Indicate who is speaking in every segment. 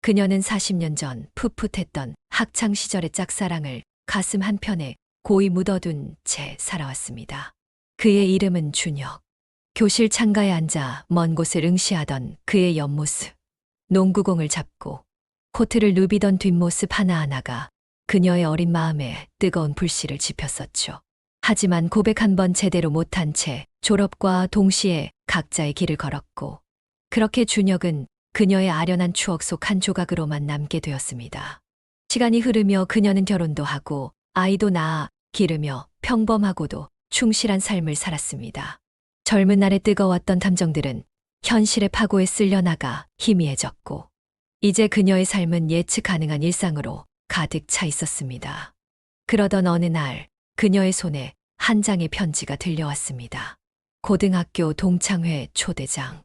Speaker 1: 그녀는 40년 전 풋풋했던 학창 시절의 짝사랑을 가슴 한편에 고이 묻어둔 채 살아왔습니다. 그의 이름은 준혁. 교실 창가에 앉아 먼 곳을 응시하던 그의 옆모습. 농구공을 잡고 코트를 누비던 뒷모습 하나하나가 그녀의 어린 마음에 뜨거운 불씨를 지폈었죠. 하지만 고백 한 번 제대로 못한 채 졸업과 동시에 각자의 길을 걸었고, 그렇게 준혁은 그녀의 아련한 추억 속 한 조각으로만 남게 되었습니다. 시간이 흐르며 그녀는 결혼도 하고 아이도 낳아 기르며 평범하고도 충실한 삶을 살았습니다. 젊은 날에 뜨거웠던 감정들은 현실의 파고에 쓸려나가 희미해졌고, 이제 그녀의 삶은 예측 가능한 일상으로 가득 차 있었습니다. 그러던 어느 날 그녀의 손에 한 장의 편지가 들려왔습니다. 고등학교 동창회 초대장.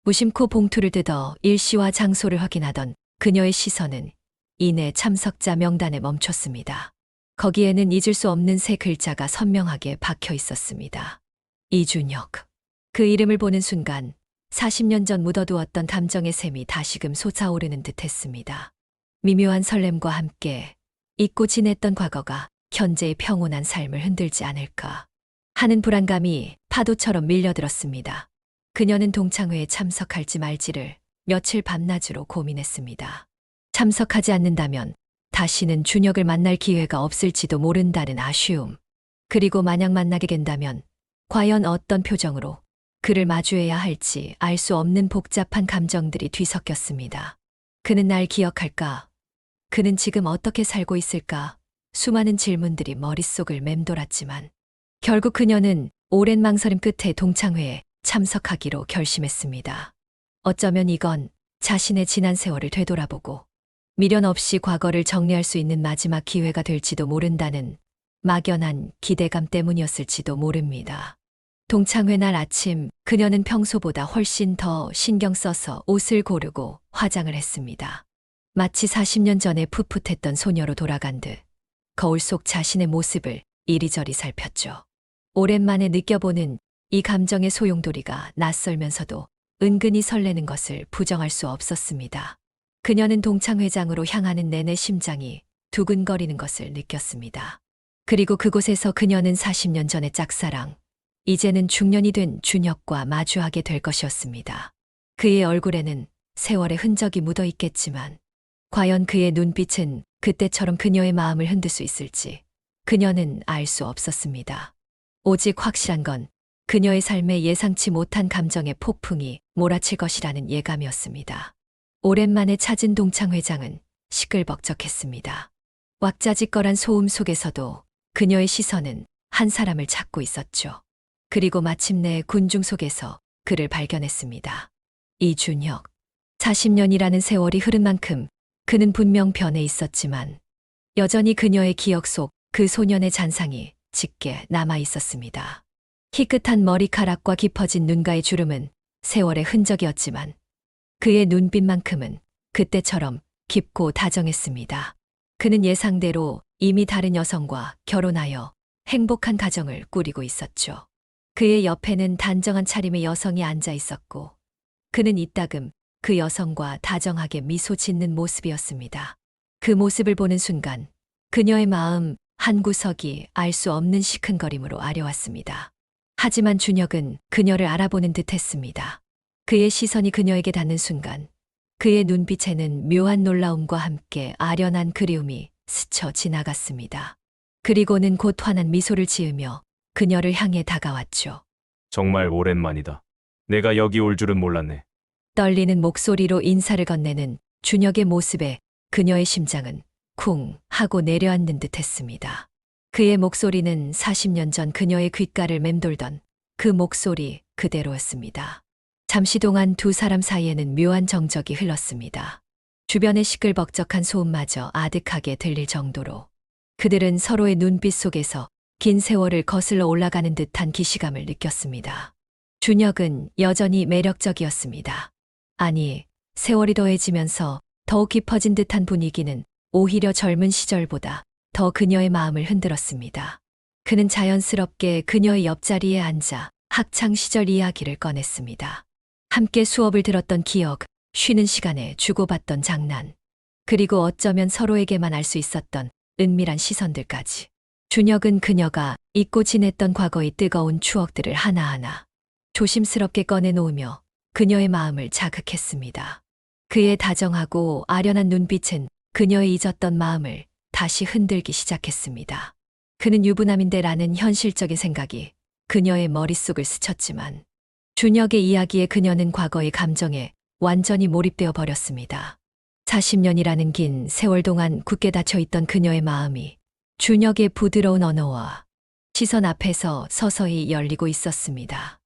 Speaker 1: 무심코 봉투를 뜯어 일시와 장소를 확인하던 그녀의 시선은 이내 참석자 명단에 멈췄습니다. 거기에는 잊을 수 없는 세 글자가 선명하게 박혀 있었습니다. 이준혁. 그 이름을 보는 순간 40년 전 묻어두었던 감정의 샘이 다시금 솟아오르는 듯했습니다. 미묘한 설렘과 함께 잊고 지냈던 과거가 현재의 평온한 삶을 흔들지 않을까 하는 불안감이 파도처럼 밀려들었습니다. 그녀는 동창회에 참석할지 말지를 며칠 밤낮으로 고민했습니다. 참석하지 않는다면 다시는 준혁을 만날 기회가 없을지도 모른다는 아쉬움. 그리고 만약 만나게 된다면 과연 어떤 표정으로 그를 마주해야 할지 알 수 없는 복잡한 감정들이 뒤섞였습니다. 그는 날 기억할까? 그는 지금 어떻게 살고 있을까? 수많은 질문들이 머릿속을 맴돌았지만 결국 그녀는 오랜 망설임 끝에 동창회에 참석하기로 결심했습니다. 어쩌면 이건 자신의 지난 세월을 되돌아보고 미련 없이 과거를 정리할 수 있는 마지막 기회가 될지도 모른다는 막연한 기대감 때문이었을지도 모릅니다. 동창회 날 아침 그녀는 평소보다 훨씬 더 신경 써서 옷을 고르고 화장을 했습니다. 마치 40년 전에 풋풋했던 소녀로 돌아간 듯 거울 속 자신의 모습을 이리저리 살폈죠. 오랜만에 느껴보는 이 감정의 소용돌이가 낯설면서도 은근히 설레는 것을 부정할 수 없었습니다. 그녀는 동창회장으로 향하는 내내 심장이 두근거리는 것을 느꼈습니다. 그리고 그곳에서 그녀는 40년 전의 짝사랑, 이제는 중년이 된 준혁과 마주하게 될 것이었습니다. 그의 얼굴에는 세월의 흔적이 묻어 있겠지만 과연 그의 눈빛은 그때처럼 그녀의 마음을 흔들 수 있을지 그녀는 알 수 없었습니다. 오직 확실한 건 그녀의 삶에 예상치 못한 감정의 폭풍이 몰아칠 것이라는 예감이었습니다. 오랜만에 찾은 동창회장은 시끌벅적했습니다. 왁자지껄한 소음 속에서도 그녀의 시선은 한 사람을 찾고 있었죠. 그리고 마침내 군중 속에서 그를 발견했습니다. 이준혁. 40년이라는 세월이 흐른 만큼 그는 분명 변해 있었지만 여전히 그녀의 기억 속 그 소년의 잔상이 짙게 남아 있었습니다. 희끗한 머리카락과 깊어진 눈가의 주름은 세월의 흔적이었지만 그의 눈빛만큼은 그때처럼 깊고 다정했습니다. 그는 예상대로 이미 다른 여성과 결혼하여 행복한 가정을 꾸리고 있었죠. 그의 옆에는 단정한 차림의 여성이 앉아 있었고 그는 이따금 그 여성과 다정하게 미소 짓는 모습이었습니다. 그 모습을 보는 순간 그녀의 마음 한 구석이 알 수 없는 시큰거림으로 아려왔습니다. 하지만 준혁은 그녀를 알아보는 듯했습니다. 그의 시선이 그녀에게 닿는 순간 그의 눈빛에는 묘한 놀라움과 함께 아련한 그리움이 스쳐 지나갔습니다. 그리고는 곧 환한 미소를 지으며 그녀를 향해 다가왔죠.
Speaker 2: 정말 오랜만이다. 내가 여기 올 줄은 몰랐네.
Speaker 1: 떨리는 목소리로 인사를 건네는 준혁의 모습에 그녀의 심장은 쿵 하고 내려앉는 듯했습니다. 그의 목소리는 40년 전 그녀의 귓가를 맴돌던 그 목소리 그대로였습니다. 잠시 동안 두 사람 사이에는 묘한 정적이 흘렀습니다. 주변의 시끌벅적한 소음마저 아득하게 들릴 정도로 그들은 서로의 눈빛 속에서 긴 세월을 거슬러 올라가는 듯한 기시감을 느꼈습니다. 준혁은 여전히 매력적이었습니다. 아니, 세월이 더해지면서 더욱 깊어진 듯한 분위기는 오히려 젊은 시절보다 더 그녀의 마음을 흔들었습니다. 그는 자연스럽게 그녀의 옆자리에 앉아 학창 시절 이야기를 꺼냈습니다. 함께 수업을 들었던 기억, 쉬는 시간에 주고받던 장난, 그리고 어쩌면 서로에게만 알 수 있었던 은밀한 시선들까지. 준혁은 그녀가 잊고 지냈던 과거의 뜨거운 추억들을 하나하나 조심스럽게 꺼내놓으며 그녀의 마음을 자극했습니다. 그의 다정하고 아련한 눈빛은 그녀의 잊었던 마음을 다시 흔들기 시작했습니다. 그는 유부남인데라는 현실적인 생각이 그녀의 머릿속을 스쳤지만 준혁의 이야기에 그녀는 과거의 감정에 완전히 몰입되어 버렸습니다. 40년이라는 긴 세월 동안 굳게 닫혀있던 그녀의 마음이 준혁의 부드러운 언어와 시선 앞에서 서서히 열리고 있었습니다.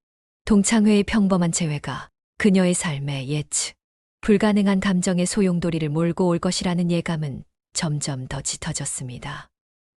Speaker 1: 동창회의 평범한 재회가 그녀의 삶에 예측 불가능한 감정의 소용돌이를 몰고 올 것이라는 예감은 점점 더 짙어졌습니다.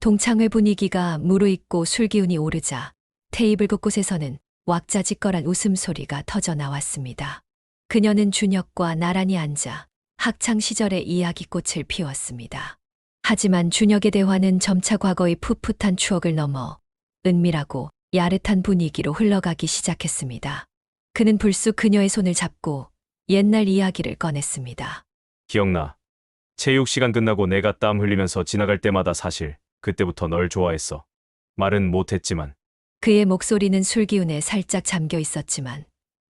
Speaker 1: 동창회 분위기가 무르익고 술기운이 오르자 테이블 곳곳에서는 왁자지껄한 웃음소리가 터져 나왔습니다. 그녀는 준혁과 나란히 앉아 학창 시절의 이야기꽃을 피웠습니다. 하지만 준혁의 대화는 점차 과거의 풋풋한 추억을 넘어 은밀하고 야릇한 분위기로 흘러가기 시작했습니다. 그는 불쑥 그녀의 손을 잡고 옛날 이야기를 꺼냈습니다.
Speaker 2: 기억나. 체육 시간 끝나고 내가 땀 흘리면서 지나갈 때마다 사실 그때부터 널 좋아했어. 말은 못했지만.
Speaker 1: 그의 목소리는 술기운에 살짝 잠겨 있었지만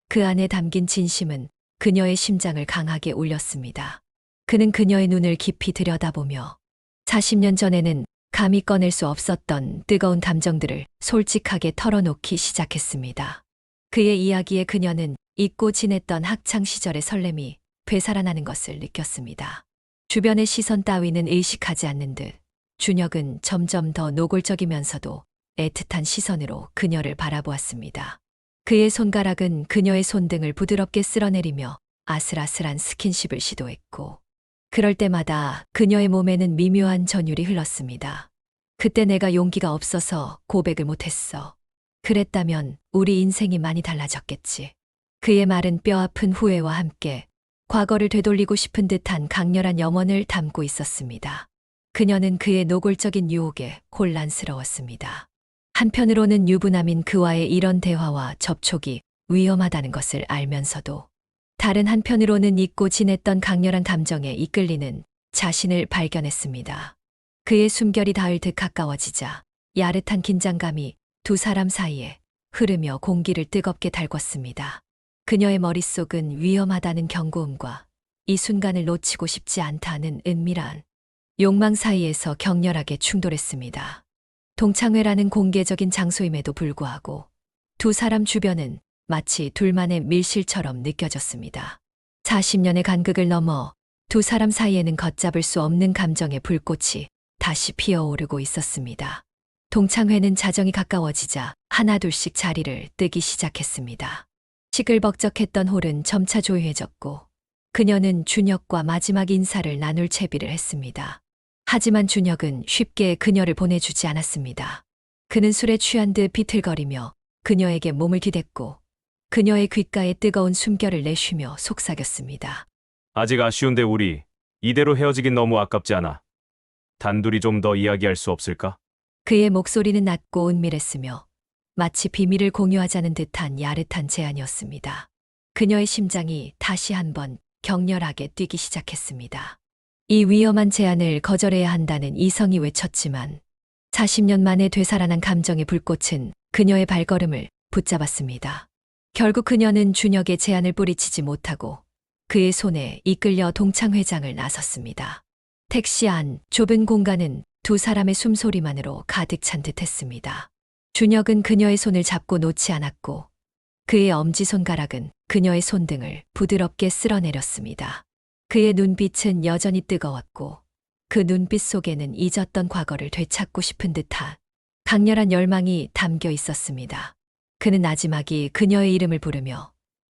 Speaker 1: 그 안에 담긴 진심은 그녀의 심장을 강하게 울렸습니다. 그는 그녀의 눈을 깊이 들여다보며 40년 전에는 감히 꺼낼 수 없었던 뜨거운 감정들을 솔직하게 털어놓기 시작했습니다. 그의 이야기에 그녀는 잊고 지냈던 학창 시절의 설렘이 되살아나는 것을 느꼈습니다. 주변의 시선 따위는 의식하지 않는 듯 준혁은 점점 더 노골적이면서도 애틋한 시선으로 그녀를 바라보았습니다. 그의 손가락은 그녀의 손등을 부드럽게 쓸어내리며 아슬아슬한 스킨십을 시도했고 그럴 때마다 그녀의 몸에는 미묘한 전율이 흘렀습니다. 그때 내가 용기가 없어서 고백을 못했어. 그랬다면 우리 인생이 많이 달라졌겠지. 그의 말은 뼈아픈 후회와 함께 과거를 되돌리고 싶은 듯한 강렬한 염원을 담고 있었습니다. 그녀는 그의 노골적인 유혹에 혼란스러웠습니다. 한편으로는 유부남인 그와의 이런 대화와 접촉이 위험하다는 것을 알면서도 다른 한편으로는 잊고 지냈던 강렬한 감정에 이끌리는 자신을 발견했습니다. 그의 숨결이 닿을 듯 가까워지자 야릇한 긴장감이 두 사람 사이에 흐르며 공기를 뜨겁게 달궜습니다. 그녀의 머릿속은 위험하다는 경고음과 이 순간을 놓치고 싶지 않다는 은밀한 욕망 사이에서 격렬하게 충돌했습니다. 동창회라는 공개적인 장소임에도 불구하고 두 사람 주변은 마치 둘만의 밀실처럼 느껴졌습니다. 40년의 간극을 넘어 두 사람 사이에는 걷잡을 수 없는 감정의 불꽃이 다시 피어오르고 있었습니다. 동창회는 자정이 가까워지자 하나둘씩 자리를 뜨기 시작했습니다. 시끌벅적했던 홀은 점차 조용해졌고 그녀는 준혁과 마지막 인사를 나눌 채비를 했습니다. 하지만 준혁은 쉽게 그녀를 보내주지 않았습니다. 그는 술에 취한 듯 비틀거리며 그녀에게 몸을 기댔고 그녀의 귓가에 뜨거운 숨결을 내쉬며 속삭였습니다.
Speaker 2: 아직 아쉬운데 우리 이대로 헤어지긴 너무 아깝지 않아. 단둘이 좀 더 이야기할 수 없을까?
Speaker 1: 그의 목소리는 낮고 은밀했으며 마치 비밀을 공유하자는 듯한 야릇한 제안이었습니다. 그녀의 심장이 다시 한번 격렬하게 뛰기 시작했습니다. 이 위험한 제안을 거절해야 한다는 이성이 외쳤지만 40년 만에 되살아난 감정의 불꽃은 그녀의 발걸음을 붙잡았습니다. 결국 그녀는 준혁의 제안을 뿌리치지 못하고 그의 손에 이끌려 동창회장을 나섰습니다. 택시 안 좁은 공간은 두 사람의 숨소리만으로 가득 찬 듯했습니다. 준혁은 그녀의 손을 잡고 놓지 않았고 그의 엄지손가락은 그녀의 손등을 부드럽게 쓸어내렸습니다. 그의 눈빛은 여전히 뜨거웠고 그 눈빛 속에는 잊었던 과거를 되찾고 싶은 듯한 강렬한 열망이 담겨 있었습니다. 그는 나지막이 그녀의 이름을 부르며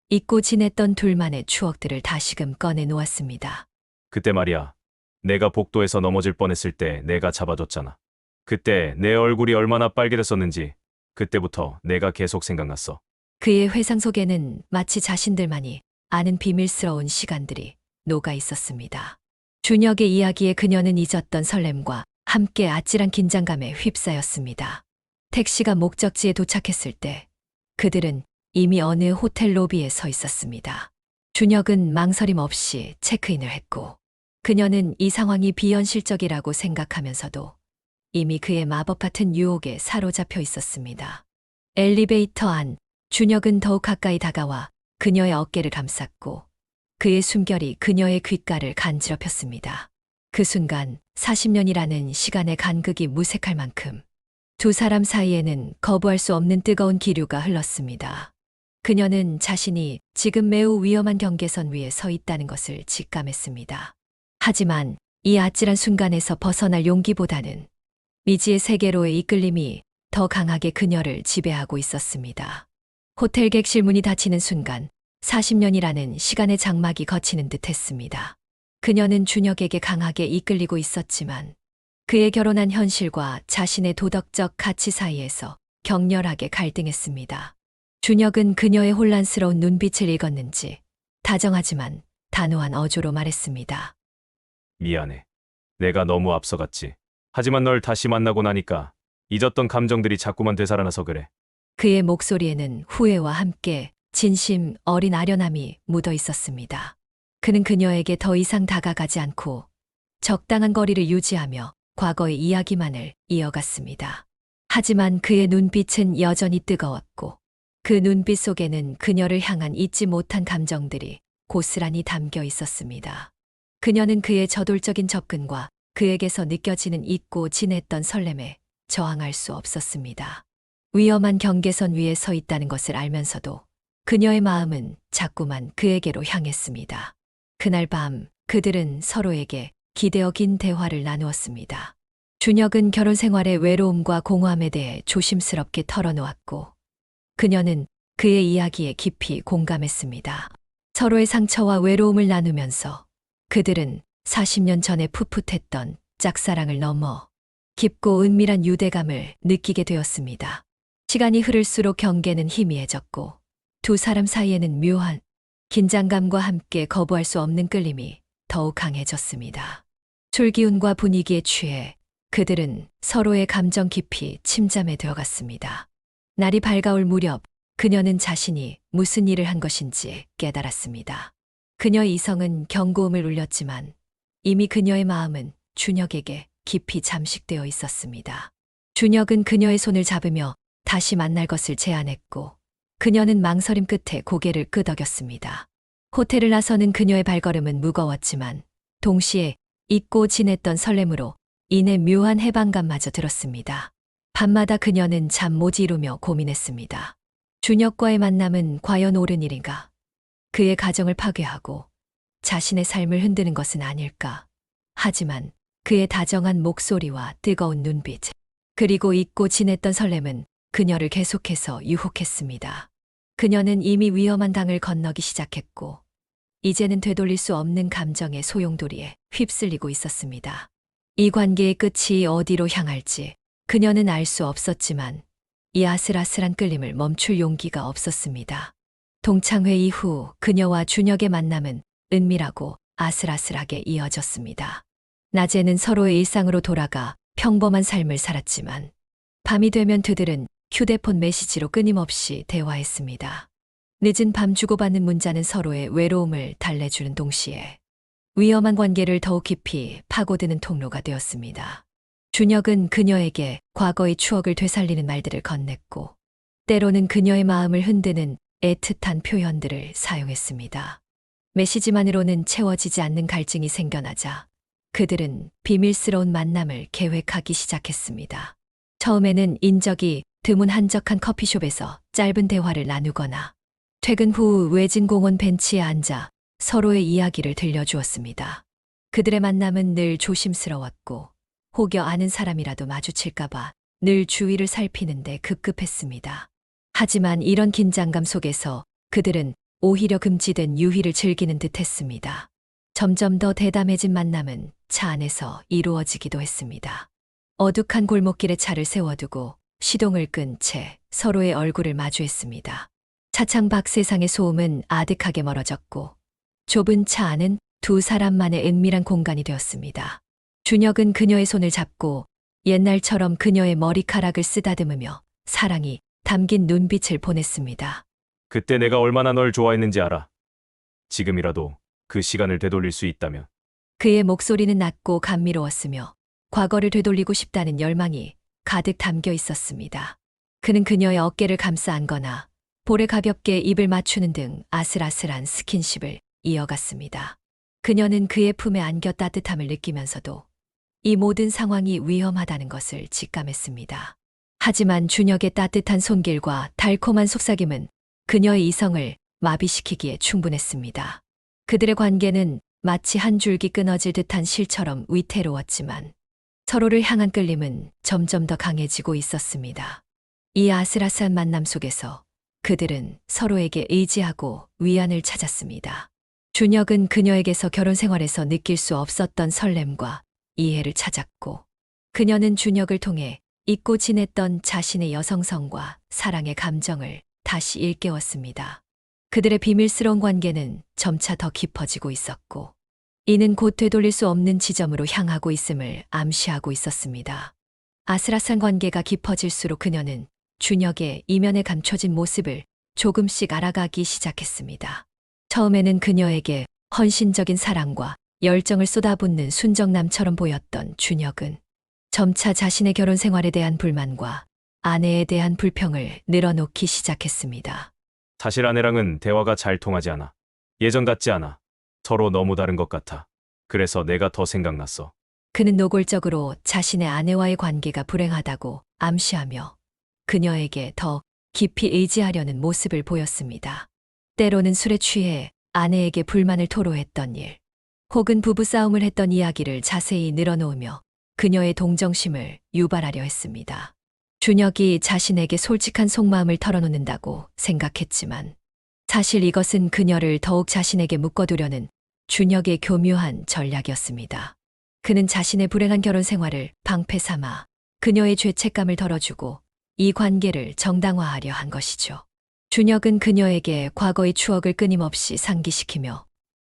Speaker 1: 잊고 지냈던 둘만의 추억들을 다시금 꺼내 놓았습니다.
Speaker 2: 그때 말이야. 내가 복도에서 넘어질 뻔했을 때 내가 잡아줬잖아. 그때 내 얼굴이 얼마나 빨개졌었는지 그때부터 내가 계속 생각났어.
Speaker 1: 그의 회상 속에는 마치 자신들만이 아는 비밀스러운 시간들이 녹아 있었습니다. 준혁의 이야기에 그녀는 잊었던 설렘과 함께 아찔한 긴장감에 휩싸였습니다. 택시가 목적지에 도착했을 때 그들은 이미 어느 호텔 로비에 서 있었습니다. 준혁은 망설임 없이 체크인을 했고, 그녀는 이 상황이 비현실적이라고 생각하면서도 이미 그의 마법 같은 유혹에 사로잡혀 있었습니다. 엘리베이터 안, 준혁은 더욱 가까이 다가와 그녀의 어깨를 감쌌고 그의 숨결이 그녀의 귓가를 간지럽혔습니다. 그 순간 40년이라는 시간의 간극이 무색할 만큼 두 사람 사이에는 거부할 수 없는 뜨거운 기류가 흘렀습니다. 그녀는 자신이 지금 매우 위험한 경계선 위에 서 있다는 것을 직감했습니다. 하지만 이 아찔한 순간에서 벗어날 용기보다는 미지의 세계로의 이끌림이 더 강하게 그녀를 지배하고 있었습니다. 호텔 객실 문이 닫히는 순간 40년이라는 시간의 장막이 걷히는 듯 했습니다. 그녀는 준혁에게 강하게 이끌리고 있었지만 그의 결혼한 현실과 자신의 도덕적 가치 사이에서 격렬하게 갈등했습니다. 준혁은 그녀의 혼란스러운 눈빛을 읽었는지 다정하지만 단호한 어조로 말했습니다.
Speaker 2: 미안해. 내가 너무 앞서갔지. 하지만 널 다시 만나고 나니까 잊었던 감정들이 자꾸만 되살아나서 그래.
Speaker 1: 그의 목소리에는 후회와 함께 진심 어린 아련함이 묻어 있었습니다. 그는 그녀에게 더 이상 다가가지 않고 적당한 거리를 유지하며 과거의 이야기만을 이어갔습니다. 하지만 그의 눈빛은 여전히 뜨거웠고 그 눈빛 속에는 그녀를 향한 잊지 못한 감정들이 고스란히 담겨 있었습니다. 그녀는 그의 저돌적인 접근과 그에게서 느껴지는 잊고 지냈던 설렘에 저항할 수 없었습니다. 위험한 경계선 위에 서 있다는 것을 알면서도 그녀의 마음은 자꾸만 그에게로 향했습니다. 그날 밤 그들은 서로에게 기대어 긴 대화를 나누었습니다. 준혁은 결혼 생활의 외로움과 공허함에 대해 조심스럽게 털어놓았고 그녀는 그의 이야기에 깊이 공감했습니다. 서로의 상처와 외로움을 나누면서 그들은 40년 전에 풋풋했던 짝사랑을 넘어 깊고 은밀한 유대감을 느끼게 되었습니다. 시간이 흐를수록 경계는 희미해졌고 두 사람 사이에는 묘한 긴장감과 함께 거부할 수 없는 끌림이 더욱 강해졌습니다. 술기운과 분위기에 취해 그들은 서로의 감정 깊이 침잠에 들어갔습니다. 날이 밝아올 무렵 그녀는 자신이 무슨 일을 한 것인지 깨달았습니다. 그녀의 이성은 경고음을 울렸지만 이미 그녀의 마음은 준혁에게 깊이 잠식되어 있었습니다. 준혁은 그녀의 손을 잡으며 다시 만날 것을 제안했고 그녀는 망설임 끝에 고개를 끄덕였습니다. 호텔을 나서는 그녀의 발걸음은 무거웠지만 동시에 잊고 지냈던 설렘으로 인해 묘한 해방감마저 들었습니다. 밤마다 그녀는 잠 못 이루며 고민했습니다. 준혁과의 만남은 과연 옳은 일인가? 그의 가정을 파괴하고 자신의 삶을 흔드는 것은 아닐까? 하지만 그의 다정한 목소리와 뜨거운 눈빛, 그리고 잊고 지냈던 설렘은 그녀를 계속해서 유혹했습니다. 그녀는 이미 위험한 강을 건너기 시작했고 이제는 되돌릴 수 없는 감정의 소용돌이에 휩쓸리고 있었습니다. 이 관계의 끝이 어디로 향할지 그녀는 알 수 없었지만 이 아슬아슬한 끌림을 멈출 용기가 없었습니다. 동창회 이후 그녀와 준혁의 만남은 은밀하고 아슬아슬하게 이어졌습니다. 낮에는 서로의 일상으로 돌아가 평범한 삶을 살았지만 밤이 되면 그들은 휴대폰 메시지로 끊임없이 대화했습니다. 늦은 밤 주고받는 문자는 서로의 외로움을 달래주는 동시에 위험한 관계를 더욱 깊이 파고드는 통로가 되었습니다. 준혁은 그녀에게 과거의 추억을 되살리는 말들을 건넸고 때로는 그녀의 마음을 흔드는 애틋한 표현들을 사용했습니다. 메시지만으로는 채워지지 않는 갈증이 생겨나자 그들은 비밀스러운 만남을 계획하기 시작했습니다. 처음에는 인적이 드문 한적한 커피숍에서 짧은 대화를 나누거나 퇴근 후 외진 공원 벤치에 앉아 서로의 이야기를 들려주었습니다. 그들의 만남은 늘 조심스러웠고 혹여 아는 사람이라도 마주칠까봐 늘 주위를 살피는데 급급했습니다. 하지만 이런 긴장감 속에서 그들은 오히려 금지된 유희를 즐기는 듯 했습니다. 점점 더 대담해진 만남은 차 안에서 이루어지기도 했습니다. 어둑한 골목길에 차를 세워두고 시동을 끈 채 서로의 얼굴을 마주했습니다. 차창 밖 세상의 소음은 아득하게 멀어졌고 좁은 차 안은 두 사람만의 은밀한 공간이 되었습니다. 준혁은 그녀의 손을 잡고 옛날처럼 그녀의 머리카락을 쓰다듬으며 사랑이 담긴 눈빛을 보냈습니다.
Speaker 2: 그때 내가 얼마나 널 좋아했는지 알아. 지금이라도 그 시간을 되돌릴 수 있다면.
Speaker 1: 그의 목소리는 낮고 감미로웠으며 과거를 되돌리고 싶다는 열망이 가득 담겨 있었습니다. 그는 그녀의 어깨를 감싸 안거나 볼에 가볍게 입을 맞추는 등 아슬아슬한 스킨십을 이어갔습니다. 그녀는 그의 품에 안겨 따뜻함을 느끼면서도 이 모든 상황이 위험하다는 것을 직감했습니다. 하지만 준혁의 따뜻한 손길과 달콤한 속삭임은 그녀의 이성을 마비시키기에 충분했습니다. 그들의 관계는 마치 한 줄기 끊어질 듯한 실처럼 위태로웠지만 서로를 향한 끌림은 점점 더 강해지고 있었습니다. 이 아슬아슬한 만남 속에서 그들은 서로에게 의지하고 위안을 찾았습니다. 준혁은 그녀에게서 결혼 생활에서 느낄 수 없었던 설렘과 이해를 찾았고, 그녀는 준혁을 통해 잊고 지냈던 자신의 여성성과 사랑의 감정을 다시 일깨웠습니다. 그들의 비밀스러운 관계는 점차 더 깊어지고 있었고, 이는 곧 되돌릴 수 없는 지점으로 향하고 있음을 암시하고 있었습니다. 아슬아슬한 관계가 깊어질수록 그녀는 준혁의 이면에 감춰진 모습을 조금씩 알아가기 시작했습니다. 처음에는 그녀에게 헌신적인 사랑과 열정을 쏟아붓는 순정남처럼 보였던 준혁은 점차 자신의 결혼 생활에 대한 불만과 아내에 대한 불평을 늘어놓기 시작했습니다.
Speaker 2: 사실 아내랑은 대화가 잘 통하지 않아. 예전 같지 않아. 서로 너무 다른 것 같아. 그래서 내가 더 생각났어.
Speaker 1: 그는 노골적으로 자신의 아내와의 관계가 불행하다고 암시하며 그녀에게 더 깊이 의지하려는 모습을 보였습니다. 때로는 술에 취해 아내에게 불만을 토로했던 일, 혹은 부부싸움을 했던 이야기를 자세히 늘어놓으며 그녀의 동정심을 유발하려 했습니다. 준혁이 자신에게 솔직한 속마음을 털어놓는다고 생각했지만 사실 이것은 그녀를 더욱 자신에게 묶어두려는 준혁의 교묘한 전략이었습니다. 그는 자신의 불행한 결혼 생활을 방패 삼아 그녀의 죄책감을 덜어주고 이 관계를 정당화하려 한 것이죠. 준혁은 그녀에게 과거의 추억을 끊임없이 상기시키며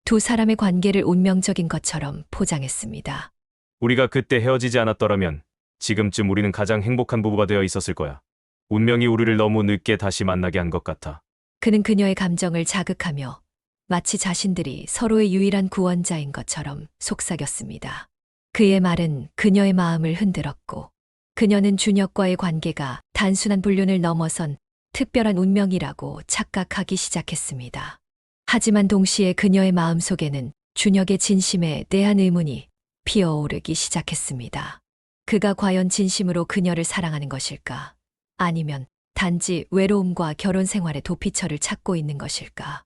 Speaker 1: 두 사람의 관계를 운명적인 것처럼 포장했습니다.
Speaker 2: 우리가 그때 헤어지지 않았더라면 지금쯤 우리는 가장 행복한 부부가 되어 있었을 거야. 운명이 우리를 너무 늦게 다시 만나게 한 것 같아.
Speaker 1: 그는 그녀의 감정을 자극하며 마치 자신들이 서로의 유일한 구원자인 것처럼 속삭였습니다. 그의 말은 그녀의 마음을 흔들었고, 그녀는 준혁과의 관계가 단순한 불륜을 넘어선 특별한 운명이라고 착각하기 시작했습니다. 하지만 동시에 그녀의 마음 속에는 준혁의 진심에 대한 의문이 피어오르기 시작했습니다. 그가 과연 진심으로 그녀를 사랑하는 것일까? 아니면 단지 외로움과 결혼 생활의 도피처를 찾고 있는 것일까?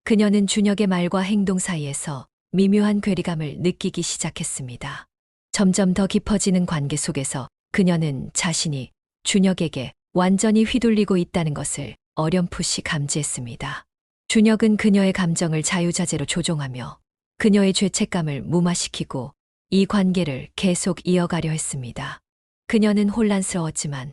Speaker 1: 그녀는 준혁의 말과 행동 사이에서 미묘한 괴리감을 느끼기 시작했습니다. 점점 더 깊어지는 관계 속에서 그녀는 자신이 준혁에게 완전히 휘둘리고 있다는 것을 어렴풋이 감지했습니다. 준혁은 그녀의 감정을 자유자재로 조종하며 그녀의 죄책감을 무마시키고 이 관계를 계속 이어가려 했습니다. 그녀는 혼란스러웠지만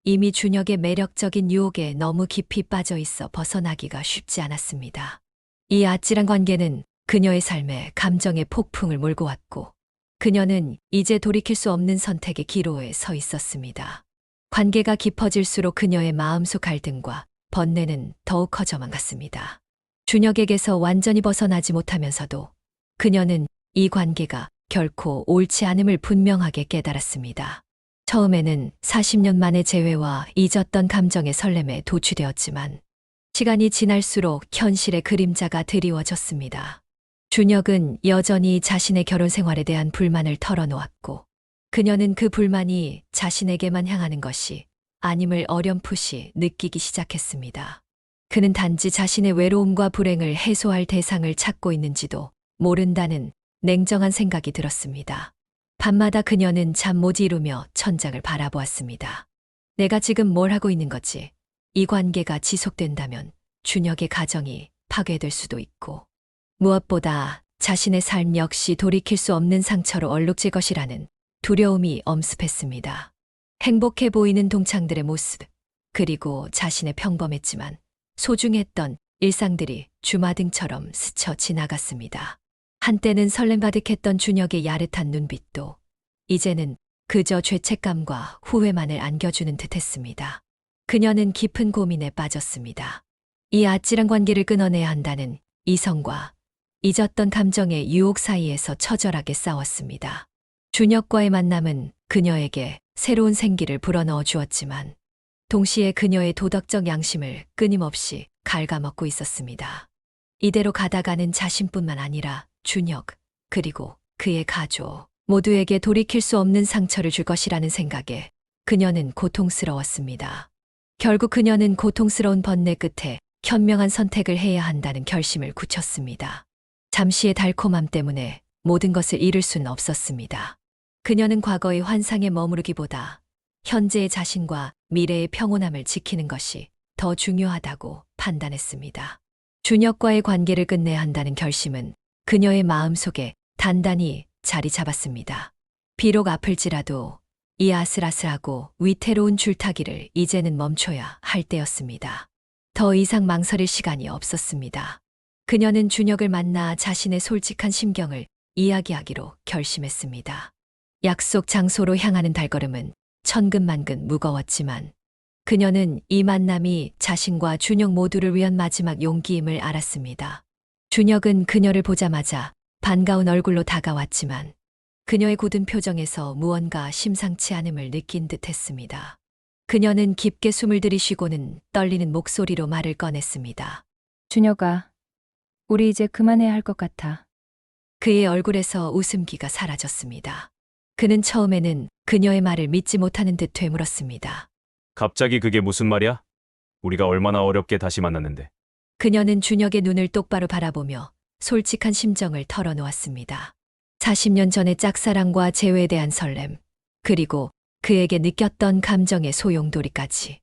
Speaker 1: 이미 준혁의 매력적인 유혹에 너무 깊이 빠져 있어 벗어나기가 쉽지 않았습니다. 이 아찔한 관계는 그녀의 삶에 감정의 폭풍을 몰고 왔고, 그녀는 이제 돌이킬 수 없는 선택의 기로에 서 있었습니다. 관계가 깊어질수록 그녀의 마음속 갈등과 번뇌는 더욱 커져만 갔습니다. 준혁에게서 완전히 벗어나지 못하면서도 그녀는 이 관계가 결코 옳지 않음을 분명하게 깨달았습니다. 처음에는 40년 만의 재회와 잊었던 감정의 설렘에 도취되었지만 시간이 지날수록 현실의 그림자가 드리워졌습니다. 준혁은 여전히 자신의 결혼 생활에 대한 불만을 털어놓았고, 그녀는 그 불만이 자신에게만 향하는 것이 아님을 어렴풋이 느끼기 시작했습니다. 그는 단지 자신의 외로움과 불행을 해소할 대상을 찾고 있는지도 모른다는 냉정한 생각이 들었습니다. 밤마다 그녀는 잠 못 이루며 천장을 바라보았습니다. 내가 지금 뭘 하고 있는 거지? 이 관계가 지속된다면 준혁의 가정이 파괴될 수도 있고, 무엇보다 자신의 삶 역시 돌이킬 수 없는 상처로 얼룩질 것이라는 두려움이 엄습했습니다. 행복해 보이는 동창들의 모습, 그리고 자신의 평범했지만 소중했던 일상들이 주마등처럼 스쳐 지나갔습니다. 한때는 설렘 가득했던 준혁의 야릇한 눈빛도 이제는 그저 죄책감과 후회만을 안겨주는 듯했습니다. 그녀는 깊은 고민에 빠졌습니다. 이 아찔한 관계를 끊어내야 한다는 이성과 잊었던 감정의 유혹 사이에서 처절하게 싸웠습니다. 준혁과의 만남은 그녀에게 새로운 생기를 불어넣어 주었지만 동시에 그녀의 도덕적 양심을 끊임없이 갉아먹고 있었습니다. 이대로 가다가는 자신뿐만 아니라 준혁, 그리고 그의 가족 모두에게 돌이킬 수 없는 상처를 줄 것이라는 생각에 그녀는 고통스러웠습니다. 결국 그녀는 고통스러운 번뇌 끝에 현명한 선택을 해야 한다는 결심을 굳혔습니다. 잠시의 달콤함 때문에 모든 것을 잃을 수는 없었습니다. 그녀는 과거의 환상에 머무르기보다 현재의 자신과 미래의 평온함을 지키는 것이 더 중요하다고 판단했습니다. 준혁과의 관계를 끝내야 한다는 결심은 그녀의 마음속에 단단히 자리 잡았습니다. 비록 아플지라도 이 아슬아슬하고 위태로운 줄타기를 이제는 멈춰야 할 때였습니다. 더 이상 망설일 시간이 없었습니다. 그녀는 준혁을 만나 자신의 솔직한 심경을 이야기하기로 결심했습니다. 약속 장소로 향하는 발걸음은 천근만근 무거웠지만 그녀는 이 만남이 자신과 준혁 모두를 위한 마지막 용기임을 알았습니다. 준혁은 그녀를 보자마자 반가운 얼굴로 다가왔지만 그녀의 굳은 표정에서 무언가 심상치 않음을 느낀 듯 했습니다. 그녀는 깊게 숨을 들이쉬고는 떨리는 목소리로 말을 꺼냈습니다.
Speaker 3: 준혁아, 우리 이제 그만해야 할 것 같아.
Speaker 1: 그의 얼굴에서 웃음기가 사라졌습니다. 그는 처음에는 그녀의 말을 믿지 못하는 듯 되물었습니다.
Speaker 2: 갑자기 그게 무슨 말이야? 우리가 얼마나 어렵게 다시 만났는데.
Speaker 1: 그녀는 준혁의 눈을 똑바로 바라보며 솔직한 심정을 털어놓았습니다. 40년 전의 짝사랑과 재회에 대한 설렘, 그리고 그에게 느꼈던 감정의 소용돌이까지.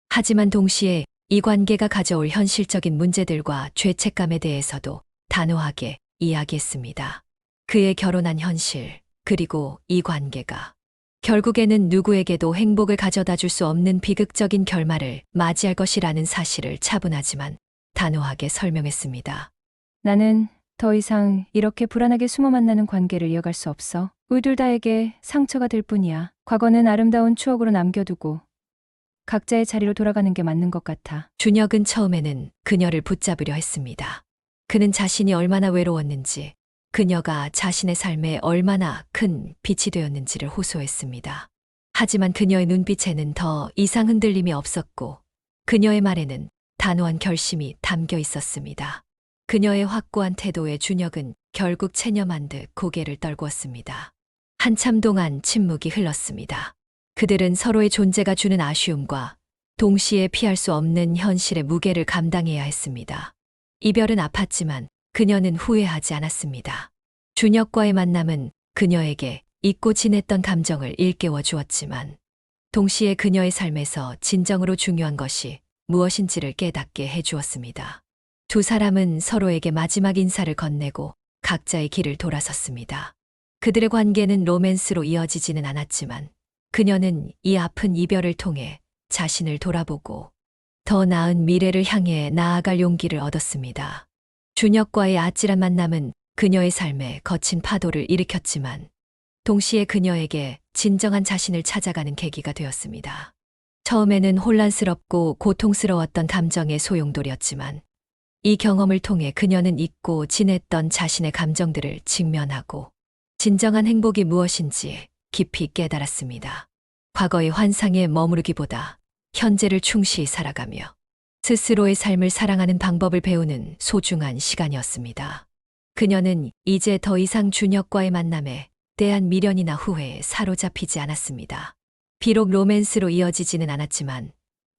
Speaker 1: 하지만 동시에 이 관계가 가져올 현실적인 문제들과 죄책감에 대해서도 단호하게 이야기했습니다. 그의 결혼한 현실, 그리고 이 관계가 결국에는 누구에게도 행복을 가져다 줄 수 없는 비극적인 결말을 맞이할 것이라는 사실을 차분하지만 단호하게 설명했습니다.
Speaker 3: 나는 더 이상 이렇게 불안하게 숨어 만나는 관계를 이어갈 수 없어. 우리 둘 다에게 상처가 될 뿐이야. 과거는 아름다운 추억으로 남겨두고 각자의 자리로 돌아가는 게 맞는 것 같아.
Speaker 1: 준혁은 처음에는 그녀를 붙잡으려 했습니다. 그는 자신이 얼마나 외로웠는지, 그녀가 자신의 삶에 얼마나 큰 빛이 되었는지를 호소했습니다. 하지만 그녀의 눈빛에는 더 이상 흔들림이 없었고 그녀의 말에는 단호한 결심이 담겨 있었습니다. 그녀의 확고한 태도에 준혁은 결국 체념한 듯 고개를 떨구었습니다. 한참 동안 침묵이 흘렀습니다. 그들은 서로의 존재가 주는 아쉬움과 동시에 피할 수 없는 현실의 무게를 감당해야 했습니다. 이별은 아팠지만 그녀는 후회하지 않았습니다. 준혁과의 만남은 그녀에게 잊고 지냈던 감정을 일깨워 주었지만 동시에 그녀의 삶에서 진정으로 중요한 것이 무엇인지를 깨닫게 해주었습니다. 두 사람은 서로에게 마지막 인사를 건네고 각자의 길을 돌아섰습니다. 그들의 관계는 로맨스로 이어지지는 않았지만 그녀는 이 아픈 이별을 통해 자신을 돌아보고 더 나은 미래를 향해 나아갈 용기를 얻었습니다. 준혁과의 아찔한 만남은 그녀의 삶에 거친 파도를 일으켰지만 동시에 그녀에게 진정한 자신을 찾아가는 계기가 되었습니다. 처음에는 혼란스럽고 고통스러웠던 감정의 소용돌이었지만 이 경험을 통해 그녀는 잊고 지냈던 자신의 감정들을 직면하고 진정한 행복이 무엇인지 깊이 깨달았습니다. 과거의 환상에 머무르기보다 현재를 충실히 살아가며 스스로의 삶을 사랑하는 방법을 배우는 소중한 시간이었습니다. 그녀는 이제 더 이상 준혁과의 만남에 대한 미련이나 후회에 사로잡히지 않았습니다. 비록 로맨스로 이어지지는 않았지만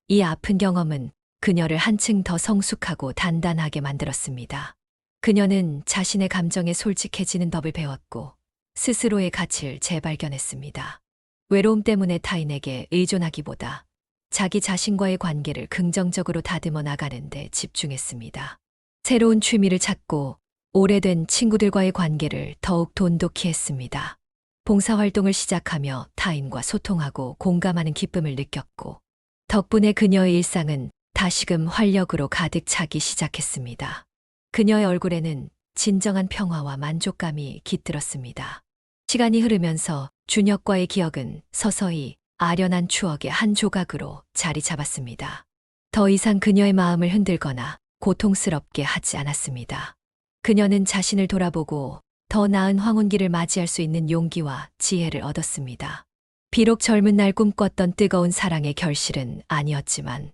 Speaker 1: 이 아픈 경험은 그녀를 한층 더 성숙하고 단단하게 만들었습니다. 그녀는 자신의 감정에 솔직해지는 법을 배웠고 스스로의 가치를 재발견했습니다. 외로움 때문에 타인에게 의존하기보다 자기 자신과의 관계를 긍정적으로 다듬어 나가는 데 집중했습니다. 새로운 취미를 찾고 오래된 친구들과의 관계를 더욱 돈독히 했습니다. 봉사활동을 시작하며 타인과 소통하고 공감하는 기쁨을 느꼈고 덕분에 그녀의 일상은 다시금 활력으로 가득 차기 시작했습니다. 그녀의 얼굴에는 진정한 평화와 만족감이 깃들었습니다. 시간이 흐르면서 준혁과의 기억은 서서히 아련한 추억의 한 조각으로 자리 잡았습니다. 더 이상 그녀의 마음을 흔들거나 고통스럽게 하지 않았습니다. 그녀는 자신을 돌아보고 더 나은 황혼기를 맞이할 수 있는 용기와 지혜를 얻었습니다. 비록 젊은 날 꿈꿨던 뜨거운 사랑의 결실은 아니었지만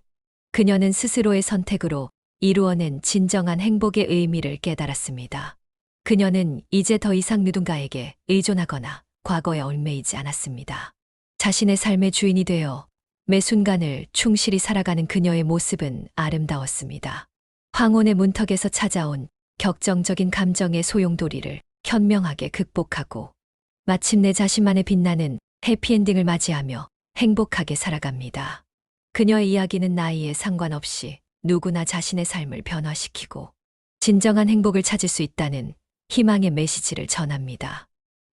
Speaker 1: 그녀는 스스로의 선택으로 이루어낸 진정한 행복의 의미를 깨달았습니다. 그녀는 이제 더 이상 누군가에게 의존하거나 과거에 얽매이지 않았습니다. 자신의 삶의 주인이 되어 매 순간을 충실히 살아가는 그녀의 모습은 아름다웠습니다. 황혼의 문턱에서 찾아온 격정적인 감정의 소용돌이를 현명하게 극복하고 마침내 자신만의 빛나는 해피엔딩을 맞이하며 행복하게 살아갑니다. 그녀의 이야기는 나이에 상관없이 누구나 자신의 삶을 변화시키고 진정한 행복을 찾을 수 있다는 희망의 메시지를 전합니다.